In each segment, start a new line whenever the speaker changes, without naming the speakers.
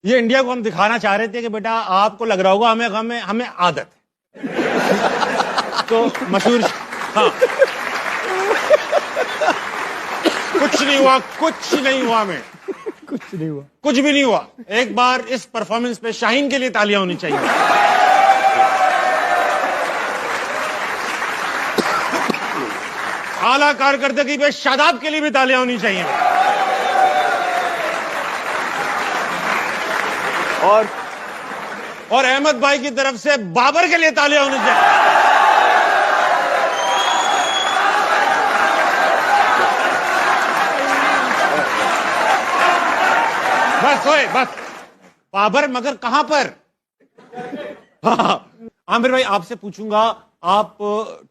یہ انڈیا کو ہم دکھانا چاہ رہے تھے کہ بیٹا آپ کو لگ رہا ہوگا ہمیں غم ہے، ہمیں عادت ہے. تو مشہور ہاں کچھ نہیں ہوا، کچھ نہیں ہوا، ہمیں
کچھ نہیں ہوا.
کچھ بھی نہیں ہوا. ایک بار اس پرفارمنس پہ شاہین کے لیے تالیاں ہونی چاہیے. اعلیٰ کارکردگی پہ شاداب کے لیے بھی تالیاں ہونی چاہیے. اور احمد بھائی کی طرف سے بابر کے لیے تالیاں ہونی چاہیے. بس ہوئے بس. بابر مگر کہاں پر؟ عامر بھائی آپ سے پوچھوں گا، آپ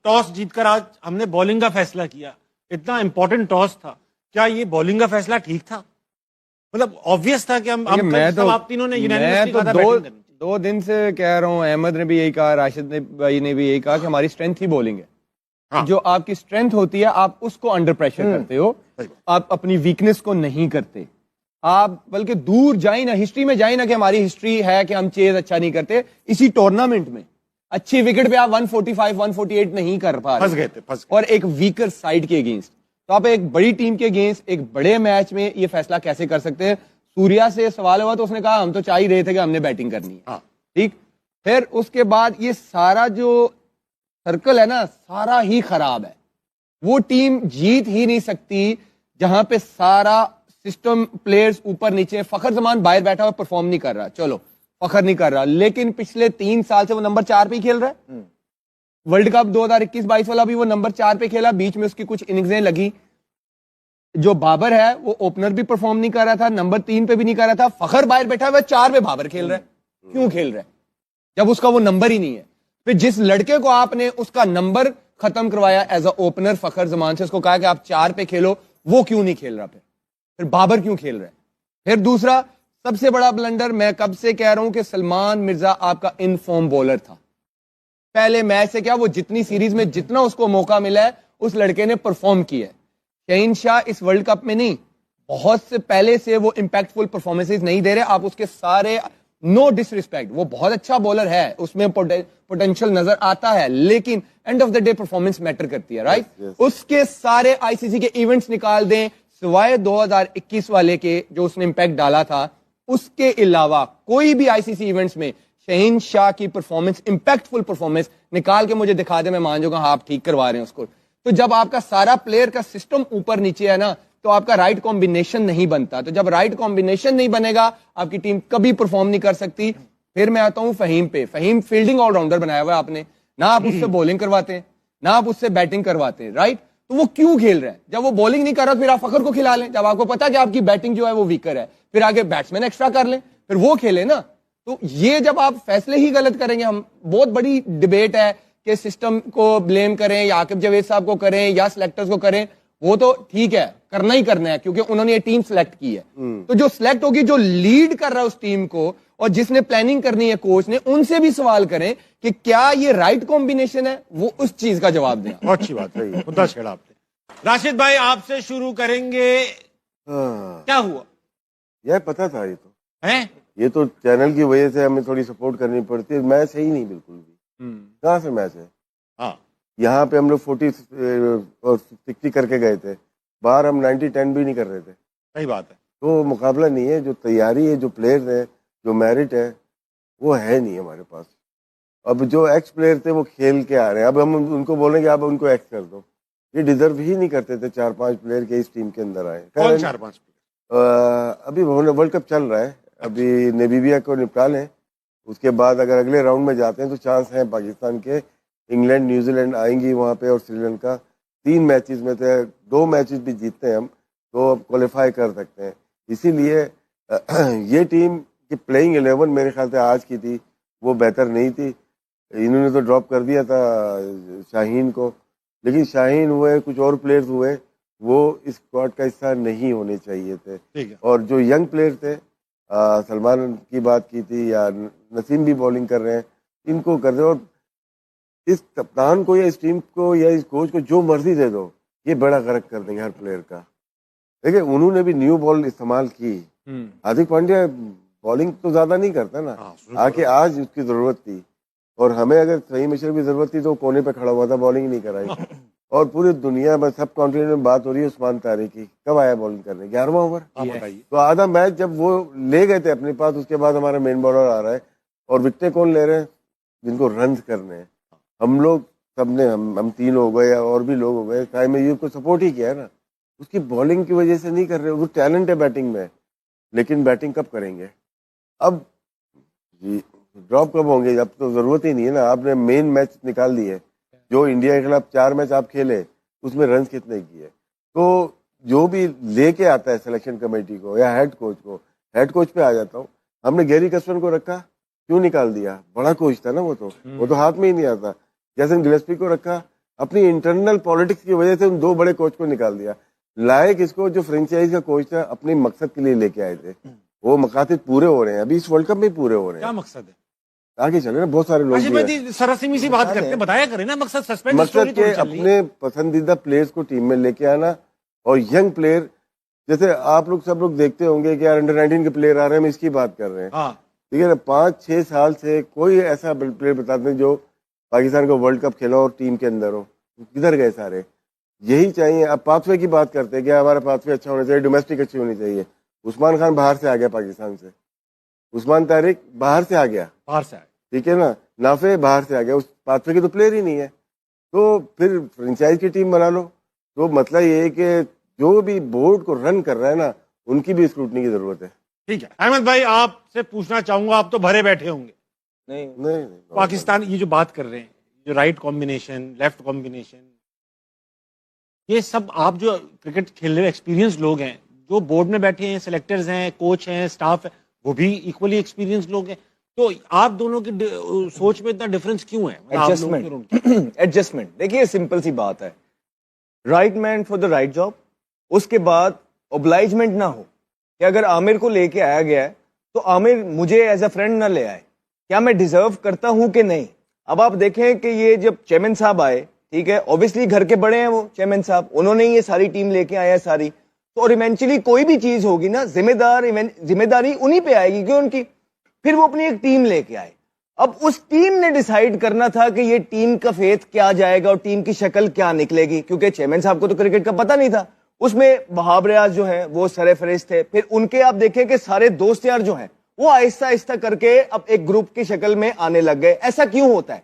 ٹاس جیت کر آج ہم نے بولنگ کا فیصلہ کیا، اتنا امپورٹنٹ ٹاس تھا، کیا یہ بولنگ کا فیصلہ ٹھیک تھا؟ مطلب آبویس تھا کہ آپ تینوں نے یونانیمسلی کہا تھا بیٹنگ کرنی.
2 دن سے کہہ رہا ہوں، احمد نے بھی یہی کہا، راشد بھائی نے بھی یہی کہا کہ ہماری اسٹرینتھ ہی بولنگ ہے. جو آپ کی اسٹرینتھ ہوتی ہے آپ اس کو انڈر پریشر کرتے ہو، آپ اپنی ویکنس کو نہیں کرتے. آپ بلکہ دور جائیں نا، ہسٹری میں جائیں نا کہ ہماری ہسٹری ہے کہ ہم چیز اچھا نہیں کرتے. اسی ٹورنامنٹ میں اچھی وکٹ پہ آپ 145 148 نہیں کر پا رہے اور ایک ویکر سائڈ کے اگینسٹ. تو آپ ایک بڑی ٹیم کے اگینسٹ ایک بڑے میچ میں یہ فیصلہ کیسے کر سکتے ہیں؟ سوریا سے سوال ہوا تو اس نے کہا ہم تو چاہ ہی رہے تھے کہ ہم نے بیٹنگ کرنی ہے. ٹھیک، پھر اس کے بعد یہ سارا جو سرکل ہے نا سارا ہی خراب ہے. وہ ٹیم جیت ہی نہیں سکتی جہاں پہ سارا سسٹم پلیئرز اوپر نیچے. فخر زمان باہر بیٹھا ہوا پرفارم نہیں کر رہا، چلو فخر نہیں کر رہا، لیکن پچھلے 3 سال سے وہ نمبر 4 پہ ہی کھیل رہا ہے. ورلڈ کپ 2021-22 والا بھی وہ نمبر 4 پہ کھیلا، بیچ میں اس کی کچھ اننگزیں لگی. جو بابر ہے وہ اوپنر بھی پرفارم نہیں کر رہا تھا، نمبر 3 پہ بھی نہیں کر رہا تھا. فخر باہر بیٹھا ہوا 4 پہ بابر کھیل رہا ہے. کیوں کھیل رہا ہے جب اس کا وہ نمبر ہی نہیں ہے؟ پھر جس لڑکے کو آپ نے اس کا نمبر ختم کروایا ایز اے اوپنر فخر زمان سے، اس کو کہا کہ آپ 4 پہ کھیلو، وہ کیوں نہیں کھیل رہا؟ پھر بابر کیوں کھیل رہا ہے؟ پھر دوسرا سب سے بڑا بلنڈر، میں کب سے کہہ رہا ہوں کہ سلمان مرزا آپ کا ان فارم بولر تھا. پہلے میچ سے کیا وہ جتنی سیریز میں جتنا اس کو موقع ملا ہے اس لڑکے نے پرفارم کیا ہے. شہین شاہ اس ورلڈ کپ میں نہیں، بہت سے پہلے سے وہ امپیکٹ فل پرفارمنسز نہیں دے رہے. آپ اس کے سارے نو ڈس ریسپیکٹ، وہ بہت اچھا بولر ہے، اس میں پوٹینشیل نظر آتا ہے، لیکن end of the day performance matter کرتی ہے. رائٹ، اس کے سارے آئی سی سی کے ایونٹس نکال دیں سوائے 2021 والے کے جو اس نے امپیکٹ ڈالا تھا، اس کے علاوہ کوئی بھی آئی سی سی ایونٹس میں شہین شاہ کی پرفارمنس امپیکٹ فل پرفارمنس نکال کے مجھے دکھا دے، میں مان جاؤں گا ہاں آپ ٹھیک کروا رہے ہیں اس کو. تو جب آپ کا سارا پلیئر کا سسٹم اوپر نیچے ہے نا تو آپ کا رائٹ کمبینیشن نہیں بنتا. تو جب رائٹ کمبینیشن نہیں بنے گا آپ کی ٹیم کبھی پرفارم نہیں کر سکتی. پھر میں آتا ہوں فہیم پہ. فہیم فیلڈنگ آل راؤنڈر بنایا ہوا ہے آپ نے، نہ آپ اس سے بولنگ کرواتے ہیں نہ آپ اس سے بیٹنگ کرواتے ہیں. رائٹ، تو وہ کیوں کھیل رہا ہے؟ جب وہ بولنگ نہیں کر رہا پھر آپ فخر کو کھلا لیں. جب آپ کو پتا کہ آپ کی بیٹنگ جو ہے وہ ویکر ہے پھر آگے بیٹسمین ایکسٹرا کر لیں، پھر وہ کھیلے نا. تو یہ جب آپ فیصلے ہی غلط کریں گے، ہم بہت بڑی ڈبیٹ ہے کہ سسٹم کو بلیم کریں یا عاقب جاوید صاحب کو کریں یا سلیکٹرز کو کریں، وہ تو ٹھیک ہے کرنا ہی کرنا ہے کیونکہ انہوں نے یہ ٹیم سلیکٹ کی ہے. تو جو سلیکٹ ہوگی، جو لیڈ کر رہا ہے اس ٹیم کو اور جس نے پلاننگ کرنی ہے کوچ نے، ان سے بھی سوال کریں کہ کیا یہ رائٹ کمبینیشن ہے، وہ اس چیز کا جواب دیں.
بہت اچھی بات ہے، خدا چھیڑا آپ نے. راشد بھائی آپ سے شروع کریں گے. کیا ہوا؟
یہ پتا تھا، یہ تو
ہیں
یہ تو چینل کی وجہ سے ہمیں تھوڑی سپورٹ کرنی پڑتی ہے. میچ ہے ہی نہیں بالکل بھی. کہاں سے میچ ہے؟
ہاں
یہاں پہ ہم لوگ 40 اور 60 کر کے گئے تھے، باہر ہم 90-10 بھی نہیں کر رہے تھے.
صحیح بات ہے.
تو مقابلہ نہیں ہے، جو تیاری ہے، جو پلیئر ہے، جو میرٹ ہے وہ ہے نہیں ہمارے پاس. اب جو ایکس پلیئر تھے وہ کھیل کے آ رہے ہیں، اب ہم ان کو بولیں گے آپ ان کو ایکس کر دو. یہ ڈیزرو ہی نہیں کرتے تھے 4-5 پلیئر کے اس ٹیم کے اندر آئے.
کون 4-5؟
ابھی ورلڈ کپ چل رہا ہے، ابھی نیمیبیا کو نپٹا لیں، اس کے بعد اگر اگلے راؤنڈ میں جاتے ہیں تو چانس ہیں پاکستان کے. انگلینڈ نیوزی لینڈ آئیں گی وہاں پہ اور سری لنکا. 3 میچز میں سے 2 میچز بھی جیتتے ہیں ہم تو اب کوالیفائی کر سکتے ہیں. اسی لیے یہ ٹیم کی پلینگ 11 میرے خیال سے آج کی تھی وہ بہتر نہیں تھی. انہوں نے تو ڈراپ کر دیا تھا شاہین کو، لیکن شاہین ہوئے، کچھ اور پلیئرز ہوئے، وہ اس اسکواڈ کا حصہ نہیں ہونے چاہیے تھے. اور جو ینگ پلیئر تھے، سلمان کی بات کی تھی یا نسیم بھی بولنگ کر رہے ہیں، ان کو کر دیں. اور اس کپتان کو یا اس ٹیم کو یا اس کوچ کو جو مرضی دے دو، یہ بڑا غرق کر دیں گے ہر پلیئر کا. دیکھیں انہوں نے بھی نیو بال استعمال کی. ہاردک پانڈیا بالنگ تو زیادہ نہیں کرتا نا. آ کے آج اس کی ضرورت تھی, اور ہمیں اگر فہیم اشرف کی ضرورت تھی تو کونے پہ کھڑا ہوا تھا, بالنگ نہیں کرائی. اور پوری دنیا میں سب کانٹیننٹ میں بات ہو رہی ہے عثمان طارق کی, کب آیا بالنگ کرنے, 11واں اوور. تو آدھا میچ جب وہ لے گئے تھے اپنے پاس, اس کے بعد ہمارا مین بالر آ رہا ہے, اور وکٹیں کون لے رہے ہیں, جن کو رنز کرنے ہیں. ہم لوگ سب نے, ہم تین ہو گئے یا اور بھی لوگ ہو گئے, قائم ایوب کو سپورٹ ہی کیا ہے نا. اس کی بالنگ کی وجہ سے نہیں کر رہے, وہ ٹیلنٹ ہے بیٹنگ میں, لیکن بیٹنگ کب کریں گے اب جی, ڈراپ کب ہوں گے, اب تو ضرورت ہی نہیں ہے نا. آپ نے مین میچ نکال دیے, جو انڈیا کے خلاف 4 میچ آپ کھیلے اس میں رنز کتنے کیے. تو جو بھی لے کے آتا ہے سلیکشن کمیٹی کو یا ہیڈ کوچ کو, ہیڈ کوچ پہ آ جاتا ہوں. ہم نے گیری کسٹن کو رکھا, کیوں نکال دیا, بڑا کوچ تھا نا وہ تو ہاتھ میں ہی نہیں آتا. جیسن گلیسپی کو رکھا, اپنی انٹرنل پالیٹکس کی وجہ سے ان 2 بڑے کوچ کو نکال دیا. لائے کس کو, جو فرینچائز کا کوچ تھا, اپنے مقصد کے لیے لے کے آئے تھے. وہ مقاصد پورے ہو رہے ہیں ابھی اس ورلڈ کپ میں پورے ہو رہے ہیں.
کیا مقصد ہے,
آگے چلے نا, بہت سارے لوگ
سراسیمی سی بات کرتے ہیں, بتایا کریں نا مقصد. سسپینس
مقصد کہ اپنے پسندیدہ پلیئرز کو ٹیم میں لے کے آنا, اور ینگ پلیئر, جیسے آپ لوگ سب لوگ دیکھتے ہوں گے کہ یار انڈر 19 کے پلیئر آ رہے ہیں, ہم اس کی بات کر رہے ہیں. ٹھیک ہے نا, 5-6 سال سے کوئی ایسا پلیئر بتاتے ہیں جو پاکستان کو ورلڈ کپ کھیلا اور ٹیم کے اندر ہو, کدھر گئے سارے. یہی چاہیے. اب پاتھ وے کی بات کرتے ہیں کہ ہمارا پاتھ وے اچھا ہونا چاہیے, ڈومیسٹک اچھی ہونی چاہیے. عثمان خان باہر سے آ گیا پاکستان سے, عثمان طارق باہر سے آ گیا, ٹھیک ہے نا, نافع باہر سے آ گیا, اس پاتھ وے کے تو پلیئر ہی نہیں ہے. تو پھر فرنچائز کی ٹیم بنا لو. تو مسئلہ یہ ہے کہ جو بھی بورڈ کو رن کر رہا ہے نا, ان کی بھی اسکروٹنی کی ضرورت ہے.
ٹھیک ہے احمد بھائی, آپ سے پوچھنا چاہوں گا, آپ تو بھرے بیٹھے ہوں گے.
نہیں,
پاکستان یہ جو بات کر رہے ہیں, جو رائٹ کمبینیشن, لیفٹ کمبینیشن, یہ سب آپ جو کرکٹ کھیلنے میں ایکسپیرینس لوگ ہیں, جو بورڈ میں بیٹھے ہیں, سلیکٹرز ہیں, کوچ ہیں, اسٹاف ہے, وہ بھی ایکولی ایکسپیرینس لوگ ہیں. تو آپ دونوں کی سوچ میں اتنا ڈفرنس کیوں ہے؟
ایڈجسٹمنٹ. دیکھیے سمپل سی بات ہے, right man for the right job. اس کے بعد اوبلائجمنٹ نہ ہو کہ اگر عامر کو لے کے آیا گیا ہے تو عامر مجھے ایز اے فرینڈ نہ لے آئے, کیا میں ڈیزرو کرتا ہوں کہ نہیں. اب آپ دیکھیں کہ یہ جب چیئرمین صاحب آئے, ٹھیک ہے, اوبیسلی گھر کے بڑے ہیں وہ چیئرمین صاحب, انہوں نے یہ ساری ٹیم لے کے آیا ساری, تو اور ایونچولی کوئی بھی چیز ہوگی نا, ذمہ داری انہی پہ آئے گی کہ ان کی. پھر وہ اپنی ایک ٹیم لے کے آئے. اب اس ٹیم نے ڈیسائیڈ کرنا تھا کہ یہ ٹیم کا فیتھ کیا جائے گا اور ٹیم کی شکل کیا نکلے گی, کیونکہ چیئرمین صاحب کو تو کرکٹ کا پتہ نہیں تھا. اس میں وہاب ریاض جو ہیں وہ سر فہرست تھے. پھر ان کے آپ دیکھیں کہ سارے دوست یار جو ہیں وہ آہستہ آہستہ کر کے اب ایک گروپ کی شکل میں آنے لگ گئے. ایسا کیوں ہوتا ہے؟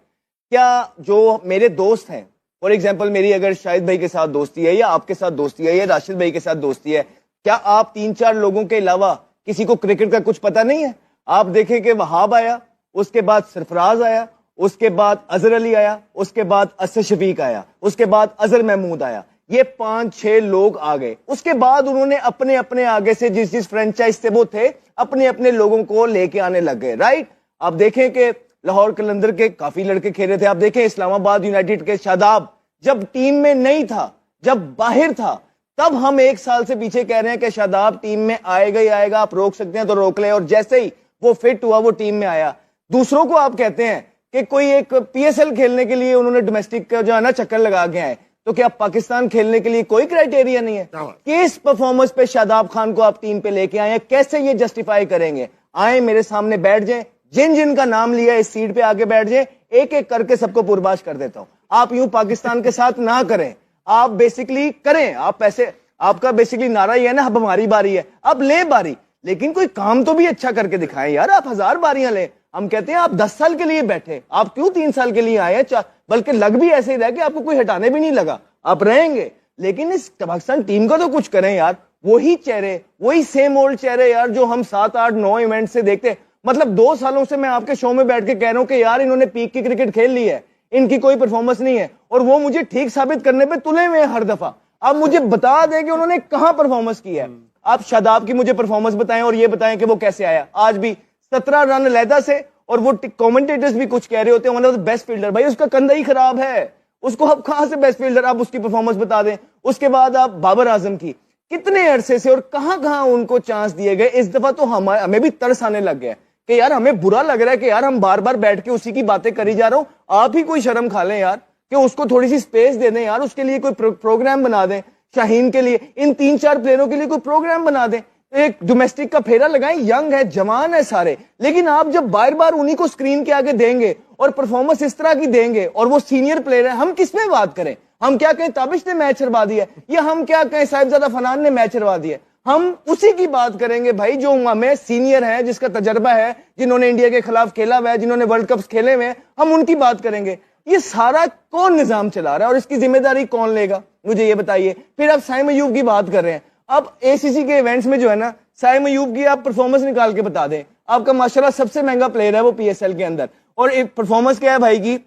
کیا جو میرے دوست ہیں, فار ایگزامپل میری اگر شاہد بھائی کے ساتھ دوستی ہے, یا آپ کے ساتھ دوستی ہے, یا راشد بھائی کے ساتھ دوستی ہے, کیا آپ 3-4 لوگوں کے علاوہ کسی کو کرکٹ کا کچھ پتہ نہیں ہے؟ آپ دیکھیں کہ وہاب آیا, اس کے بعد سرفراز آیا, اس کے بعد اظہر علی آیا, اس کے بعد اسد شفیق آیا, اس کے بعد اظہر محمود آیا. یہ 5-6 لوگ آ گئے. اس کے بعد انہوں نے اپنے اپنے آگے سے جس فرینچائز سے وہ تھے اپنے اپنے لوگوں کو لے کے آنے لگ گئے. رائٹ, آپ دیکھیں کہ لاہور قلندر کے کافی لڑکے کھیل رہے تھے. آپ دیکھیں اسلام آباد یونائٹیڈ کے شاداب جب ٹیم میں نہیں تھا, جب باہر تھا, تب ہم 1 سال سے پیچھے کہہ رہے ہیں کہ شاداب ٹیم میں آئے گا ہی آئے گا, آپ روک سکتے ہیں تو روک لیں. اور جیسے ہی وہ فٹ ہوا وہ ٹیم میں آیا. دوسروں کو آپ کہتے ہیں کہ کوئی ایک PSL کھیلنے کے لیے انہوں نے ڈومیسٹک کا جو ہے نا چکر لگا کے آئے, تو کیا پاکستان کھیلنے کے لیے کوئی کرائٹیریا نہیں ہے؟ کس پرفارمنس پہ شاداب خان کو آپ ٹیم پہ لے کے آئے ہیں, کیسے یہ جسٹیفائی کریں گے؟ آئیں میرے سامنے بیٹھ جائیں, جن جن کا نام لیا اس سیٹ پہ آگے بیٹھ جائیں, ایک ایک کر کے سب کو پرباش کر دیتا ہوں. آپ یوں پاکستان کے ساتھ نہ کریں, آپ بیسکلی کریں. آپ پیسے, آپ کا بیسکلی نعرہ یہ ہے نا اب ہماری باری ہے, اب لیں باری, لیکن کوئی کام تو بھی اچھا کر کے دکھائیں یار. آپ 1000 باریاں لیں. ہم کہتے ہیں آپ 10 سال کے لیے بیٹھے, آپ کیوں 3 سال کے لیے آئے ہیں, بلکہ لگ بھی ایسے ہی رہا کہ آپ کو کوئی ہٹانے بھی نہیں لگا, آپ رہیں گے. لیکن اس پاکستان ٹیم کا تو کچھ کریں یار. وہی چہرے, وہی سیم اولڈ چہرے یار جو ہم 7-8-9 ایونٹ سے دیکھتے ہیں. مطلب 2 سالوں سے میں آپ کے شو میں بیٹھ کے کہہ رہا ہوں کہ یار انہوں نے پیک کی کرکٹ کھیل لی ہے, ان کی کوئی پرفارمنس نہیں ہے, اور وہ مجھے ٹھیک ثابت کرنے پہ تلے ہوئے ہیں ہر دفعہ. آپ مجھے بتا دیں کہ انہوں نے کہاں پرفارمنس کی ہے. آپ شاداب کی مجھے پرفارمنس بتائیں اور یہ بتائیں کہ وہ کیسے آیا. آج بھی 17 رن علیحدہ سے, اور وہ کامنٹیٹرز بھی کچھ کہہ رہے ہوتے ہیں one of the best fielder. بھائی اس کا کندھا ہی خراب ہے, اس کو اب کہاں سے بیسٹ فیلڈر, آپ اس کی پرفارمنس بتا دیں. اس کے بعد آپ بابر اعظم کی, کتنے عرصے سے اور کہاں کہاں ان کو چانس دیے گئے. اس دفعہ تو ہمیں بھی ترس آنے لگ گیا کہ یار ہمیں برا لگ رہا ہے کہ یار ہم بار بار بیٹھ کے اسی کی باتیں کری جا رہا ہوں. آپ ہی کوئی شرم کھا لیں یار, کہ اس کو تھوڑی سی سپیس دے دیں یار, اس کے لیے کوئی پروگرام بنا دیں. شاہین کے لیے, ان 3-4 پلیئروں کے لیے کوئی پروگرام بنا دیں.
ایک ڈومیسٹک کا پھیرا لگائیں, ینگ ہے, جوان ہے سارے, لیکن آپ جب بار بار انہی کو اسکرین کے آگے دیں گے اور پرفارمنس اس طرح کی دیں گے اور وہ سینئر پلیئر ہے, ہم کس میں بات کریں؟ ہم کیا کہیں تابش نے میچ ہروا دیا یا ہم کیا کہیں صاحبزادہ فنان نے میچ ہروا دیا؟ ہم اسی کی بات کریں گے بھائی جو ہمیں سینئر ہیں, جس کا تجربہ ہے, جنہوں نے انڈیا کے خلاف کھیلا ہوا ہے, جنہوں نے ورلڈ کپس کھیلے ہوئے ہیں, ہم ان کی بات کریں گے. یہ سارا کون نظام چلا رہا ہے اور اس کی ذمہ داری کون لے گا؟ مجھے یہ بتائیے. پھر آپ سائم ایوب کی بات کر رہے ہیں. اب اے سی سی کے ایونٹس میں جو ہے نا, سائم ایوب کی آپ پرفارمنس نکال کے بتا دیں, آپ کا ماشاءاللہ سب سے مہنگا پلیئر ہے وہ پی ایس ایل کے اندر, اور ایک پرفارمنس کیا ہے بھائی کی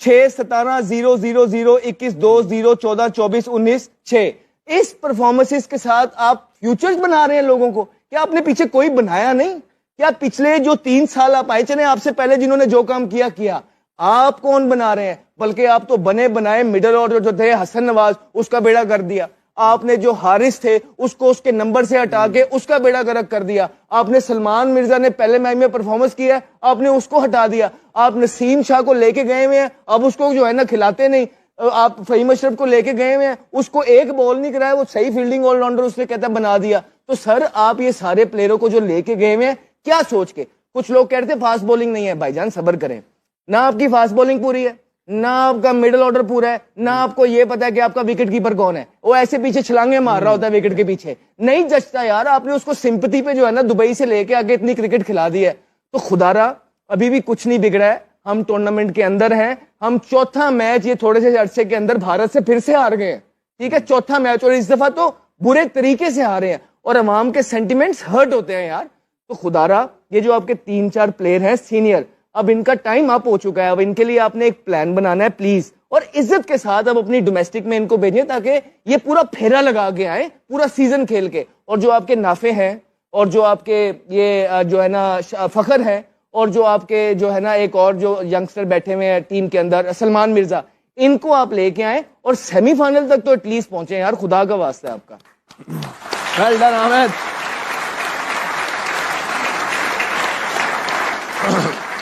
6-17-0-0-0-21-2-0-14-24-19-6. اس پرفارمنس کے ساتھ آپ فیوچرز بنا رہے ہیں لوگوں کو. کیا آپ نے پیچھے کوئی بنایا نہیں؟ کیا پچھلے جو 3 سال آپ آئے, چلے آپ سے پہلے جنہوں نے جو کام کیا, آپ کون بنا رہے ہیں؟ بلکہ آپ تو بنے بنائے مڈل آرڈر جو تھے, حسن نواز اس کا بیڑا کر دیا. آپ نے جو حارث تھے اس کو اس کے نمبر سے ہٹا کے اس کا بیڑا گرک کر دیا. آپ نے سلمان مرزا نے پہلے میچ میں پرفارمنس کیا ہے, آپ نے اس کو ہٹا دیا. آپ نسیم شاہ کو لے کے گئے ہوئے ہیں, اب اس کو جو ہے نا کھلاتے نہیں. آپ فہیم اشرف کو لے کے گئے ہوئے ہیں, اس کو ایک بال نہیں کرایا, وہ صحیح فیلڈنگ آل راؤنڈر اس نے کہتا بنا دیا. تو سر آپ یہ سارے پلیئروں کو جو لے کے گئے ہوئے ہیں کیا سوچ کے؟ کچھ لوگ کہتے ہیں فاسٹ بولنگ نہیں ہے. بھائی جان صبر کریں, نہ آپ کی فاسٹ بولنگ پوری ہے, نہ آپ کا مڈل آرڈر پورا ہے, نہ آپ کو یہ پتا ہے کہ آپ کا وکٹ کیپر کون ہے. وہ ایسے پیچھے چھلانگے مار رہا ہوتا ہے وکٹ کے پیچھے, نہیں جچتا یار. آپ نے اس کو سمپتی پہ جو ہے نا دبئی سے لے کے آگے اتنی کرکٹ کھلا دی ہے. تو خدا را ابھی بھی کچھ نہیں بگڑا ہے, ہم ٹورنامنٹ کے اندر ہیں. ہم چوتھا میچ یہ تھوڑے سے عرصے کے اندر بھارت سے پھر سے ہار گئے ہیں, ٹھیک ہے, چوتھا میچ, اور اس دفعہ تو برے طریقے سے ہارے ہیں, اور عوام کے سینٹیمنٹس ہرٹ ہوتے ہیں یار. تو خدا را یہ جو آپ کے 3-4 پلیئر ہیں سینئر, اب ان کا ٹائم اپ ہو چکا ہے. اب ان کے لیے آپ نے ایک پلان بنانا ہے پلیز, اور عزت کے ساتھ اب اپنی ڈومیسٹک میں ان کو بھیجیں تاکہ یہ پورا پھیرا لگا کے آئے پورا سیزن کھیل کے. اور جو آپ کے نافع ہیں, اور جو آپ کے یہ جو ہے نا فخر ہیں, اور جو آپ کے جو ہے نا ایک اور جو ینگسٹر بیٹھے ہوئے ہیں ٹیم کے اندر سلمان مرزا, ان کو آپ لے کے آئیں اور سیمی فائنل تک تو ایٹ لیسٹ پہنچے یار. خدا کا واسطہ ہے آپ کا.
Well done Ahmed.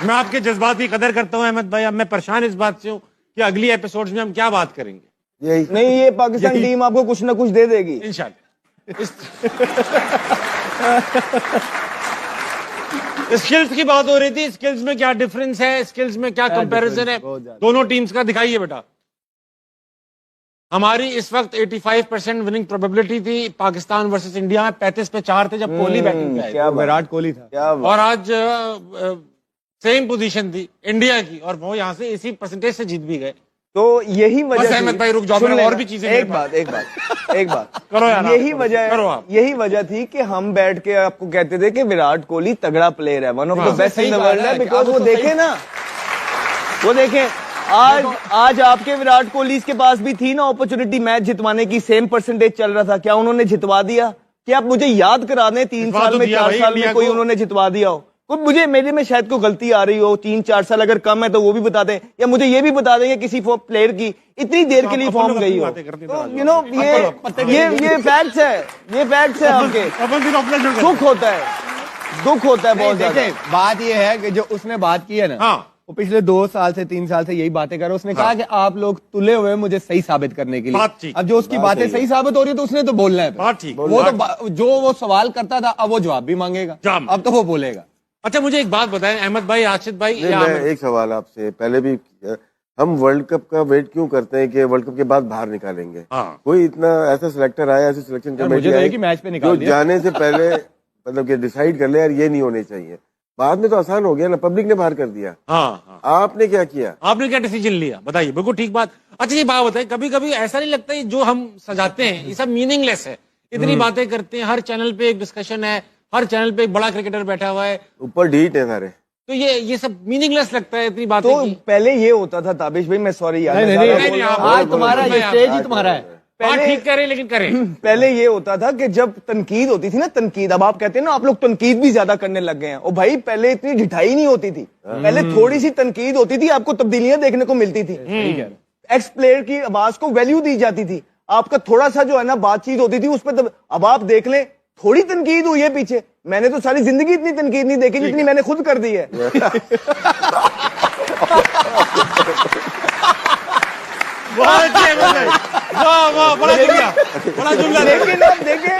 میں آپ کے جذبات کی قدر کرتا ہوں احمد بھائی. اب میں پریشان اس بات سے ہوں کہ اگلی ایپیسوڈز میں ہم کیا بات کریں گے.
نہیں, یہ پاکستان ٹیم آپ کو کچھ نہ کچھ دے دے گی
انشاءاللہ. اسکلز کی بات ہو رہی تھی, اسکلز میں کیا ڈفرنس ہے, اسکلز میں کیا کمپیریزن ہے دونوں ٹیمز کا؟ دکھائیے بیٹا. ہماری اس وقت 85% وننگ پروبیبلٹی تھی پاکستان ورسز انڈیا میں, 35 پہ 4 تھے جب کوہلی بیٹنگ پہ آئے.
کیا وراٹ کوہلی تھا.
اور آج سیم پوزیشن تھی انڈیا کی, اور وہ یہاں سے اسی پرسنٹیج سے جیت بھی گئے.
تو یہی وجہ
احمد بھائی رک جاؤ, اور بھی چیزیں.
ایک بات یہی وجہ تھی کہ ہم بیٹھ کے آپ کو کہتے تھے کہ وراٹ کوہلی تگڑا پلیئر ہے, one of the best in the world ہے, بیکاز وہ دیکھیں نا, وہ دیکھیں آج آپ کے وراٹ کوہلی کے پاس بھی تھی نا اپرچونٹی میچ جتوانے کی, سیم پرسنٹیج چل رہا تھا, کیا انہوں نے جتوا دیا؟ کیا آپ مجھے یاد کرا دیں 3 سال میں 4 سال میں کوئی انہوں نے جتوا دیا ہو؟ مجھے میرے میں شاید کوئی غلطی آ رہی ہو, 3-4 سال اگر کم ہے تو وہ بھی بتا دیں, یا مجھے یہ بھی بتا دیں کہ کسی پلیئر کی اتنی دیر کے لیے فارم گئی ہو. یو نو یہ فیکٹس ہے, یہ فیکٹس ہے آپ کے. دکھ ہوتا ہے بہت زیادہ.
بات یہ ہے کہ جو اس نے بات کی ہے نا, وہ پچھلے 2 سال سے 3 سال سے یہی باتیں کر رہا ہے. اس نے کہا کہ آپ لوگ تلے ہوئے مجھے صحیح ثابت کرنے کے لیے. اب جو اس کی باتیں صحیح ثابت ہو رہی ہے تو اس نے تو بولنا ہے. وہ تو جو وہ سوال کرتا تھا اب وہ جواب بھی مانگے گا, اب تو وہ بولے گا.
اچھا مجھے ایک بات بتائیں احمد بھائی, راشد بھائی,
ایک سوال آپ سے پہلے بھی, ہم ورلڈ کپ کا ویٹ کیوں کرتے ہیں کہ ورلڈ کپ کے بعد باہر نکالیں گے؟ کوئی اتنا ایسا سلیکٹر آیا, ایسی سلیکشن کمیٹی آئی جو جانے سے پہلے مطلب کہ ڈیسائیڈ کر لے یار یہ نہیں ہونے چاہیے. بعد میں تو آسان ہو گیا نا, پبلک نے باہر کر دیا. آپ نے کیا کیا,
آپ نے کیا ڈیسیجن لیا بتائیے. بالکل ٹھیک بات. اچھا یہ بات بتائیں, کبھی کبھی ایسا نہیں لگتا جو ہم سجاتے ہیں یہ سب میننگ لیس ہے؟ اتنی باتیں کرتے ہیں, ہر چینل پہ ایک ڈسکشن ہے, ہر چینل پہ ایک بڑا کرکٹر بیٹھا ہوا ہے,
اوپر ڈیٹ ہے سارے,
تو یہ سب میننگ لیس لگتا ہے اتنی باتیں.
تو پہلے یہ ہوتا تھا تابش بھائی, میں سوری یار
آج تمہارا یہ اسٹیج ہی تمہارا ہے.
ٹھیک کریں لیکن کریں.
پہلے یہ ہوتا تھا کہ جب تنقید ہوتی تھی نا, تنقید, اب آپ کہتے ہیں نا آپ لوگ تنقید بھی زیادہ کرنے لگ گئے ہیں. او بھائی پہلے اتنی ڈھٹائی نہیں ہوتی تھی, پہلے تھوڑی سی تنقید ہوتی تھی, آپ کو تبدیلیاں دیکھنے کو ملتی تھی, ایکس پلیئر کی آواز کو ویلیو دی جاتی تھی, آپ کا تھوڑا سا جو ہے نا بات چیت ہوتی تھی اس پہ. اب آپ دیکھ لیں تھوڑی تنقید ہوئی ہے پیچھے, میں نے تو ساری زندگی اتنی تنقید نہیں دیکھی جتنی میں نے خود کر دی ہے. لیکن اب دیکھیں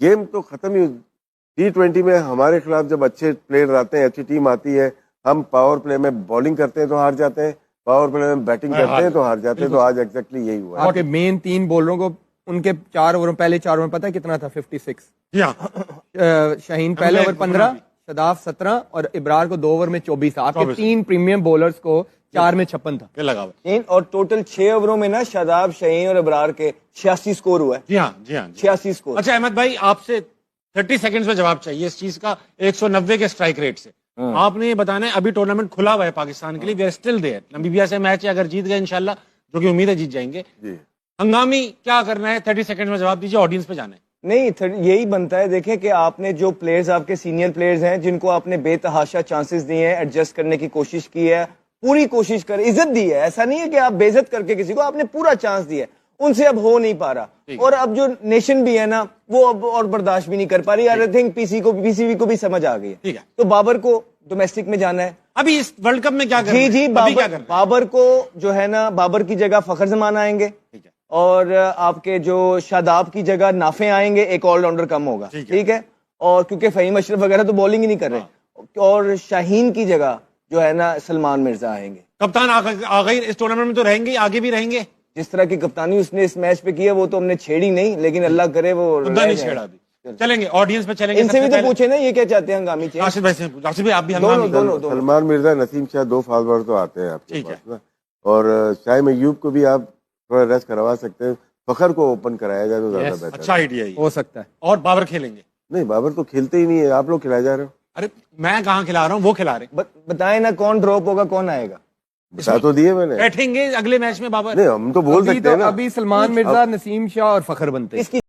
گیم تو ختم ہی. T20 میں ہمارے خلاف جب اچھے پلیئر آتے ہیں, اچھی ٹیم آتی ہے, ہم پاور پلے میں بالنگ کرتے ہیں تو ہار جاتے ہیں, پاور پلے میں بیٹنگ کرتے ہیں تو ہار جاتے ہیں. تو آج ایگزیکٹلی یہی ہوا.
آپ کے مین 3 بولروں کو ان کے 4 اوور پہلے 4 اوور پتہ ہے کتنا تھا؟ 56. شاہین پہلے اوور 15, شاداب 17 اور ابرار کو 2 اوور میں 24 تھا. آپ کے 3 پریمیم بولرز کو 4 میں 56 تھا
لگا ہوا.
اور ٹوٹل 6 اووروں میں نا شاداب, شاہین اور ابرار کے 86 سکور ہوا ہے.
جی ہاں
86 سکور.
اچھا احمد بھائی, آپ سے 30 سیکنڈز میں جواب چاہیے اس چیز کا 190 کے اسٹرائک ریٹ سے. آپ نے یہ بتانا ہے, ابھی ٹورنامنٹ کھلا ہوا ہے پاکستان کے لیے, we are still there. Namibia سے میچ ہے, اگر جیت گئے انشاءاللہ, جو کہ امید ہے جیت جائیں گے, ہنگامی کیا کرنا ہے؟ 30 سیکنڈ میں جواب دیجیے, آڈینس پہ جانا ہے.
نہیں, یہی بنتا ہے. دیکھیں کہ آپ نے جو پلیئرز, آپ کے سینئر پلیئرز ہیں جن کو آپ نے بے تحاشا چانسز دیے ہیں, ایڈجسٹ کرنے کی کوشش کی ہے, پوری کوشش کر, عزت دی ہے. ایسا نہیں ہے کہ آپ بے عزت کر کے کسی کو, آپ نے پورا چانس دیا ہے, ان سے اب ہو نہیں پا رہا. اور اب جو نیشن بھی ہے نا, وہ اب اور برداشت بھی نہیں کر پا رہی. آئی تھنک پی سی وی کو بھی سمجھ آ گئی ہے. تو بابر کو ڈومیسٹک میں جانا ہے.
ابھی اس ورلڈ کپ میں کیا کرنا ہے؟
جی بابر کو جو ہے نا, بابر کی جگہ فخر زمان آئیں گے, اور آپ کے جو شاداب کی جگہ نافع آئیں گے, ایک آل راؤنڈر کم ہوگا. ٹھیک ہے. اور کیونکہ فہیم اشرف وغیرہ تو بولنگ ہی نہیں کر رہے, اور شاہین کی جگہ جو ہے نا سلمان مرزا آئیں گے.
کپتان آگئی اس ٹورنامنٹ میں تو رہیں گے, آگے بھی رہیں گے.
جس طرح کی کپتانی اس نے اس میچ پہ کی ہے وہ تو ہم نے چھیڑی نہیں, لیکن اللہ کرے وہ
نہیں چھیڑا. بھی چلیں گے آڈینس پہ, چلیں گے.
ان سے بھی تو پوچھیں نا یہ کیا چاہتے ہیں ہنگامی چیز.
آصف بھائی سے, آصف بھائی آپ بھی ہنگامی.
دونوں
سلمان مرزا, نسیم شاہ 2 فاسٹ بالر تو آتے ہیں آپ کے پاس نا, اور شاہم ایوب کو بھی آپ تھوڑا ریسٹ کروا سکتے ہیں. فخر کو اوپن کرایا جائے تو زیادہ بہتر.
اچھا آئیڈیا
ہو سکتا ہے.
اور بابر کھیلیں گے؟
نہیں, بابر تو کھیلتے ہی نہیں ہے, آپ لوگ کھلائے جا رہے ہو.
ارے میں کہاں کھلا رہا ہوں, وہ کھلا رہے ہیں.
بتائیں نا کون ڈراپ ہوگا, کون آئے گا؟
بتا تو دیے میں نے.
بیٹھیں گے اگلے میچ میں بابر.
نہیں, ہم تو بول سکتے ہیں نا.
ابھی سلمان مرزا, نسیم شاہ اور فخر بنتے ہیں.